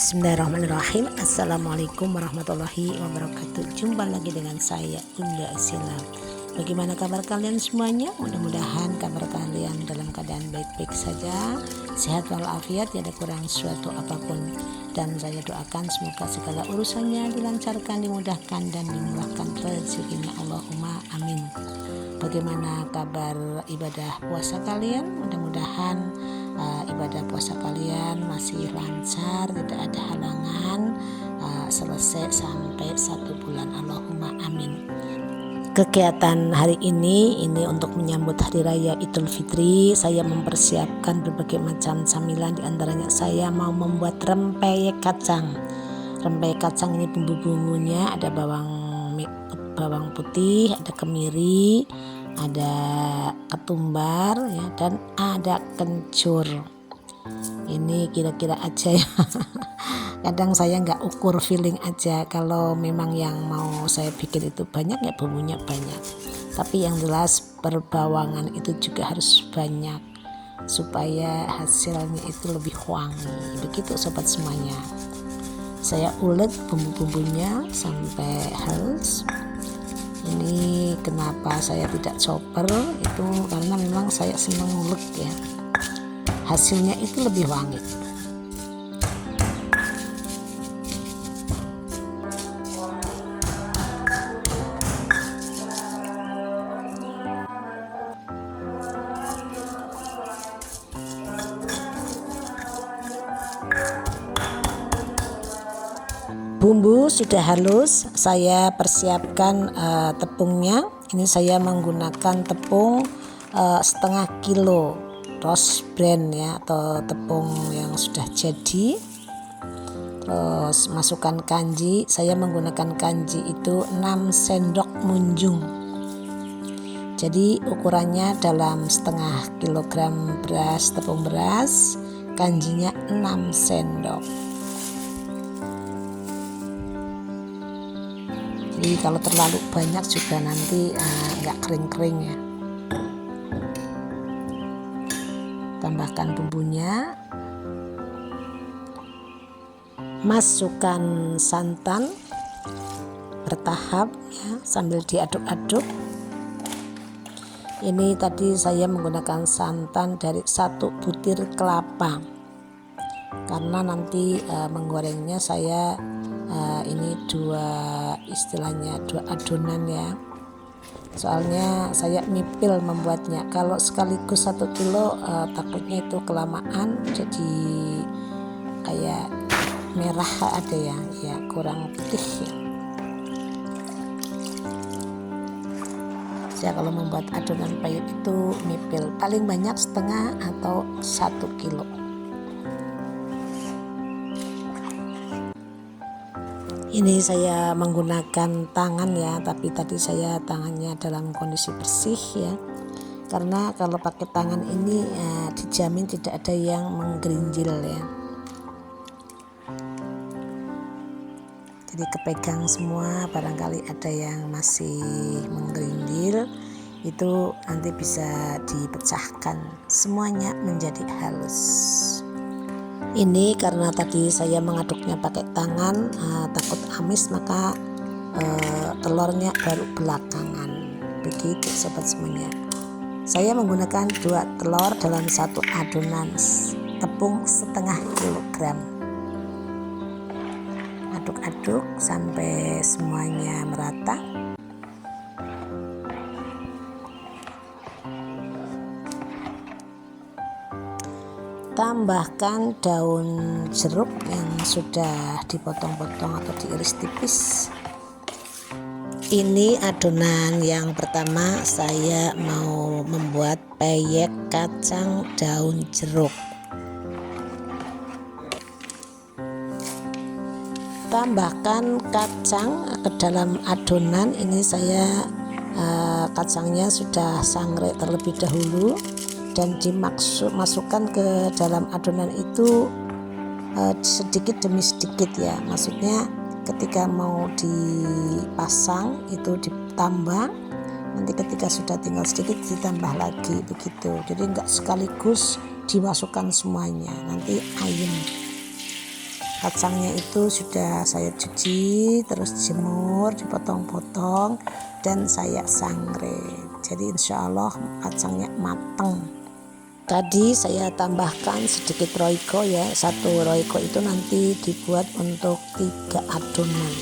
Bismillahirrahmanirrahim. Assalamualaikum warahmatullahi wabarakatuh. Jumpa lagi dengan saya Bunda Sila. Bagaimana kabar kalian semuanya? Mudah-mudahan kabar kalian dalam keadaan baik-baik saja, sehat walafiat, tidak kurang suatu apapun. Dan saya doakan semoga segala urusannya dilancarkan, dimudahkan, dan dimurahkan rezekinya. Allahumma amin. Bagaimana kabar ibadah puasa kalian? Mudah-mudahan ibadah puasa kalian masih lancar, tidak ada halangan, selesai sampai 1 bulan. Allahumma amin. Kegiatan hari ini untuk menyambut hari raya Idul Fitri. Saya mempersiapkan berbagai macam camilan, diantaranya saya mau membuat rempeyek kacang. Rempeyek kacang ini bumbu-bumbunya ada bawang putih, ada kemiri, ada ketumbar ya, dan ada kencur. Ini kira-kira aja ya. Kadang saya nggak ukur feeling aja, kalau memang yang mau saya bikin itu banyak ya bumbunya banyak, tapi yang jelas perbawangan itu juga harus banyak supaya hasilnya itu lebih wangi. Begitu sobat semuanya. Saya ulek bumbu-bumbunya sampai halus. Ini kenapa saya tidak chopper itu karena memang saya senang ulek ya, hasilnya itu lebih wangi. Bumbu sudah halus, saya persiapkan tepungnya. Ini saya menggunakan tepung setengah kilo roast brand ya, atau tepung yang sudah jadi. Terus masukkan kanji, saya menggunakan kanji itu 6 sendok munjung. Jadi ukurannya dalam setengah kilogram beras, tepung beras, kanjinya 6 sendok. Jadi kalau terlalu banyak juga nanti nggak kering-kering ya. Tambahkan bumbunya, masukkan santan bertahap ya, sambil diaduk-aduk. Ini tadi saya menggunakan santan dari 1 butir kelapa, karena nanti menggorengnya saya ini dua adonan ya, soalnya saya mipil membuatnya. Kalau sekaligus 1 kilo takutnya itu kelamaan, jadi kayak merah ada ya kurang putih ya. Saya kalau membuat adonan payet itu mipil paling banyak setengah atau 1 kilo. Ini saya menggunakan tangan ya, tapi tadi saya tangannya dalam kondisi bersih ya, karena kalau pakai tangan ini dijamin tidak ada yang menggerinjil ya. Jadi kepegang semua, barangkali ada yang masih menggerinjil, itu nanti bisa dipecahkan, semuanya menjadi halus. Ini karena tadi saya mengaduknya pakai tangan, takut amis, maka telurnya baru belakangan. Begitu sobat semuanya. Saya menggunakan 2 telur dalam 1 adonan tepung setengah kilogram. Aduk-aduk sampai semuanya merata. Tambahkan daun jeruk yang sudah dipotong-potong atau diiris tipis. Ini adonan yang pertama, saya mau membuat peyek kacang daun jeruk. Tambahkan kacang ke dalam adonan. Ini saya kacangnya sudah sangrai terlebih dahulu dan dimasukkan ke dalam adonan itu sedikit demi sedikit ya, maksudnya ketika mau dipasang itu ditambah, nanti ketika sudah tinggal sedikit ditambah lagi, begitu. Jadi enggak sekaligus dimasukkan semuanya, nanti ayem. Kacangnya itu sudah saya cuci, terus jemur, dipotong-potong, dan saya sangrai. Jadi insya Allah kacangnya mateng. Tadi saya tambahkan sedikit roiko ya. Satu roiko itu nanti dibuat untuk 3 adonan,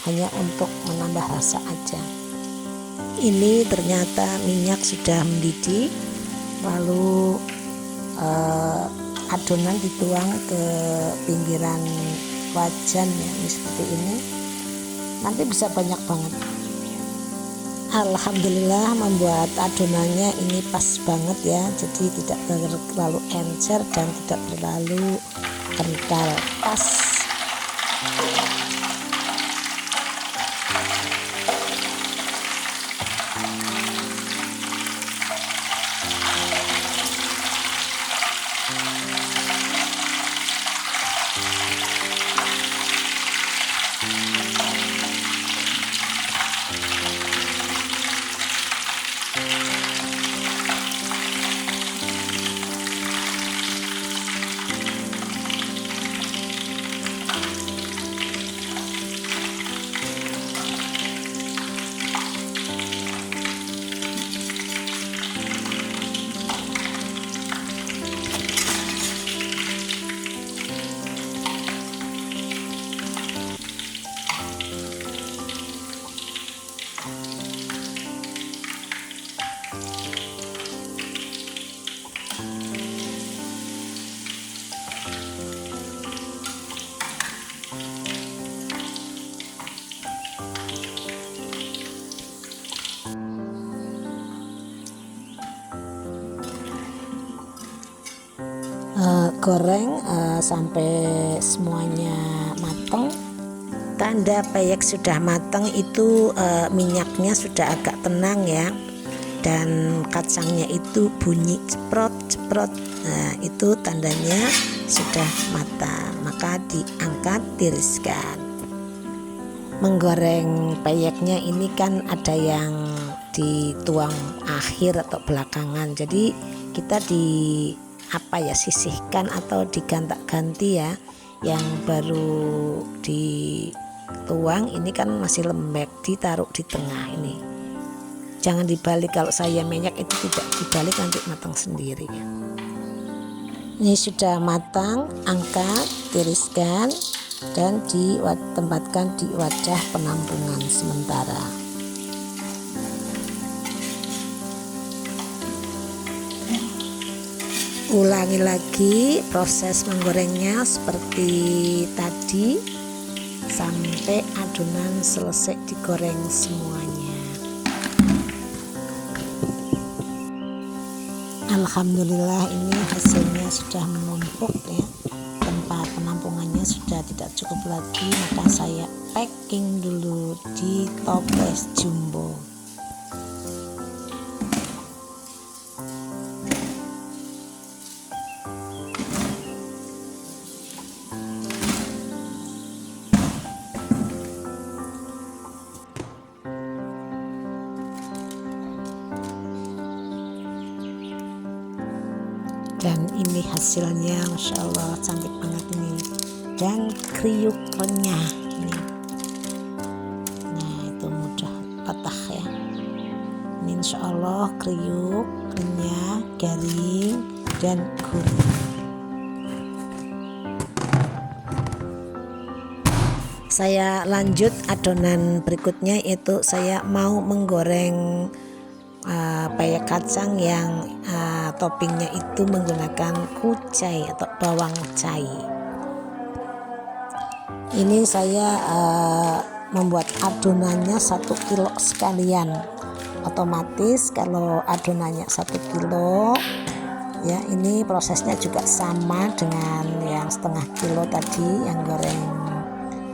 hanya untuk menambah rasa aja. Ini ternyata minyak sudah mendidih, lalu adonan dituang ke pinggiran wajan ya, ini seperti ini. Nanti bisa banyak banget. Alhamdulillah membuat adonannya ini pas banget ya, jadi tidak terlalu encer dan tidak terlalu kental, pas. Goreng sampai semuanya matang. Tanda peyek sudah matang itu minyaknya sudah agak tenang ya, dan kacangnya itu bunyi ceprot-ceprot. Nah, itu tandanya sudah matang, maka diangkat, tiriskan. Menggoreng peyeknya ini kan ada yang dituang akhir atau belakangan, jadi kita sisihkan atau diganti ya. Yang baru dituang ini kan masih lembek, ditaruh di tengah ini. Jangan dibalik, kalau saya minyak itu tidak dibalik, nanti matang sendiri. Ini sudah matang, angkat, tiriskan, dan ditempatkan di wadah penampungan sementara. Ulangi lagi proses menggorengnya seperti tadi sampai adonan selesai digoreng semuanya. Alhamdulillah ini hasilnya sudah menumpuk ya. Tempat penampungannya sudah tidak cukup lagi, maka saya packing dulu di toples jumbo. Dan ini hasilnya, Masya Allah, cantik banget ini, dan kriuk renyah ini. Nah, itu mudah patah ya. Ini Insya Allah kriuk, renyah, garing, dan gurih. Saya lanjut adonan berikutnya, yaitu saya mau menggoreng peyek kacang yang toppingnya itu menggunakan kucai atau bawang cai. Ini saya membuat adonannya 1 kilo sekalian. Otomatis kalau adonannya 1 kilo ya, ini prosesnya juga sama dengan yang setengah kilo tadi yang goreng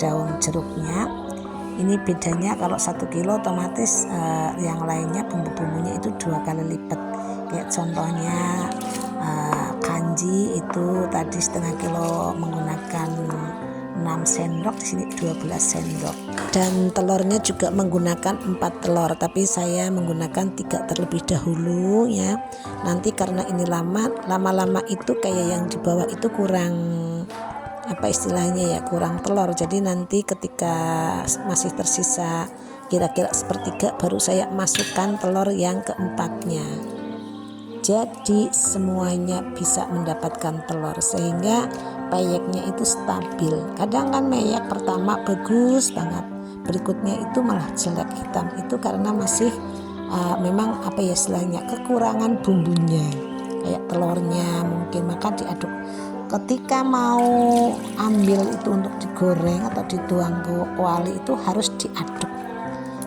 daun jeruknya. Ini bedanya kalau 1 kilo otomatis yang lainnya bumbu-bumbunya itu 2 kali lipat. Kayak contohnya kanji itu tadi setengah kilo menggunakan 6 sendok, di sini 12 sendok. Dan telurnya juga menggunakan 4 telur, tapi saya menggunakan 3 terlebih dahulu ya. Nanti karena ini lama-lama itu kayak yang di bawah itu kurang apa istilahnya ya, kurang telur. Jadi nanti ketika masih tersisa kira-kira sepertiga baru saya masukkan telur yang keempatnya. Jadi semuanya bisa mendapatkan telur sehingga peyeknya itu stabil. Kadang kan peyek pertama bagus banget, berikutnya itu malah jelek hitam. Itu karena masih memang apa ya istilahnya, kekurangan bumbunya kayak telurnya mungkin, maka diaduk. Ketika mau ambil itu untuk digoreng atau dituang ke kuali itu harus diaduk.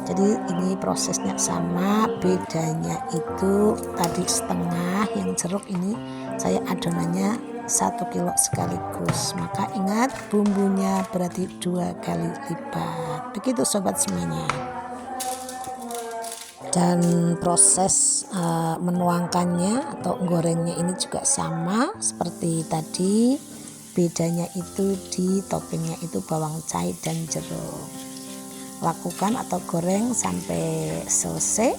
Jadi ini prosesnya sama, bedanya itu tadi setengah, yang jeruk ini saya adonannya 1 kilo sekaligus. Maka ingat bumbunya berarti 2 kali lipat. Begitu sobat semuanya. Dan proses menuangkannya atau gorengnya ini juga sama seperti tadi. Bedanya itu di toppingnya itu bawang cair dan jeruk. Lakukan atau goreng sampai selesai,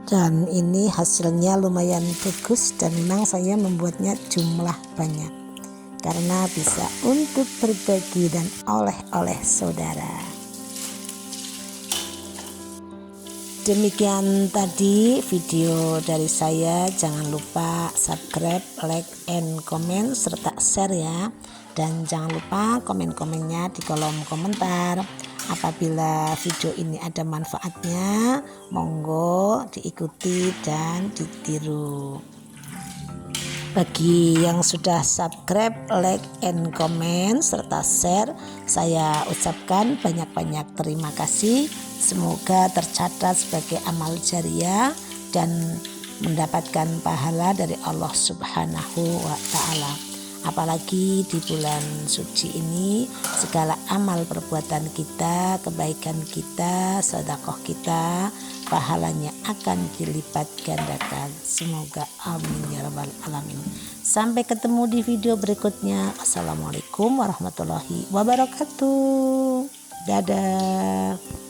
dan ini hasilnya lumayan bagus, dan memang saya membuatnya jumlah banyak karena bisa untuk berbagi dan oleh-oleh saudara. Demikian tadi video dari saya. Jangan lupa subscribe, like, and comment serta share ya. Dan jangan lupa komen-komennya di kolom komentar. Apabila video ini ada manfaatnya, monggo diikuti dan ditiru. Bagi yang sudah subscribe, like, and comment serta share, saya ucapkan banyak-banyak terima kasih. Semoga tercatat sebagai amal jariah dan mendapatkan pahala dari Allah Subhanahu wa Ta'ala. Apalagi di bulan suci ini, segala amal perbuatan kita, kebaikan kita, sedekah kita, pahalanya akan dilipat gandakan. Semoga amin ya rabbal alamin. Sampai ketemu di video berikutnya. Assalamualaikum warahmatullahi wabarakatuh. Dadah.